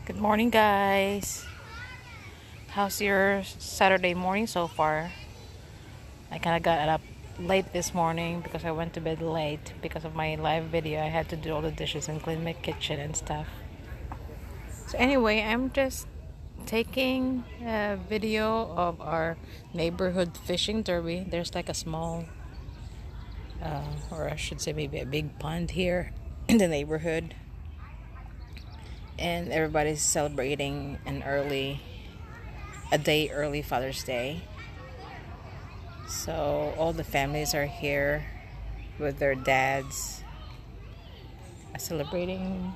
Good morning, guys. How's your Saturday morning so far? I kind of got up late this morning because I went to bed late because of my live video. I had to do all the dishes and clean my kitchen and stuff. So, anyway, I'm just taking a video of our neighborhood fishing derby. There's like a small, or I should say, maybe a big pond here in the neighborhood, and everybody's celebrating a day early Father's Day. So all the families are here with their dads celebrating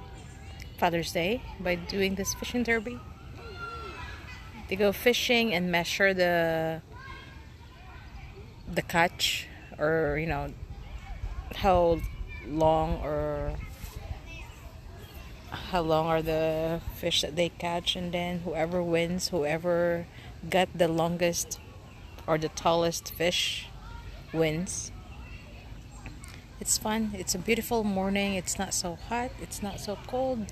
Father's Day by doing this fishing derby. They go fishing and measure the catch, or how long or how long are the fish that they catch, and then whoever wins, whoever got the longest or the tallest fish wins. It's fun. It's a beautiful morning. It's not so hot. It's not so cold.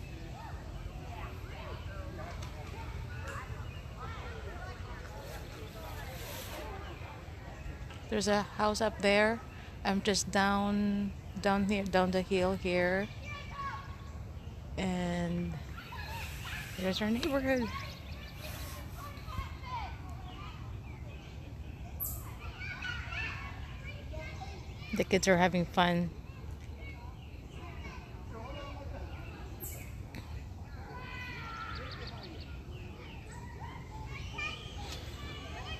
There's a house up there. I'm just down here, down the hill here. And there's our neighborhood. The kids are having fun.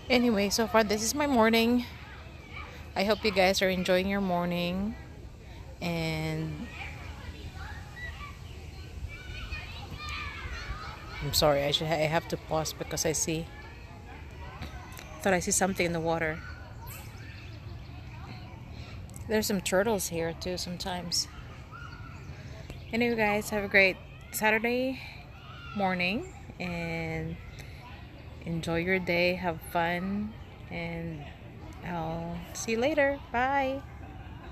Anyway, so far this is my morning. I hope you guys are enjoying your morning. And I'm sorry, I have to pause because I thought I see something in the water. There's some turtles here too sometimes. Anyway, guys, have a great Saturday morning and enjoy your day. Have fun, and I'll see you later. Bye.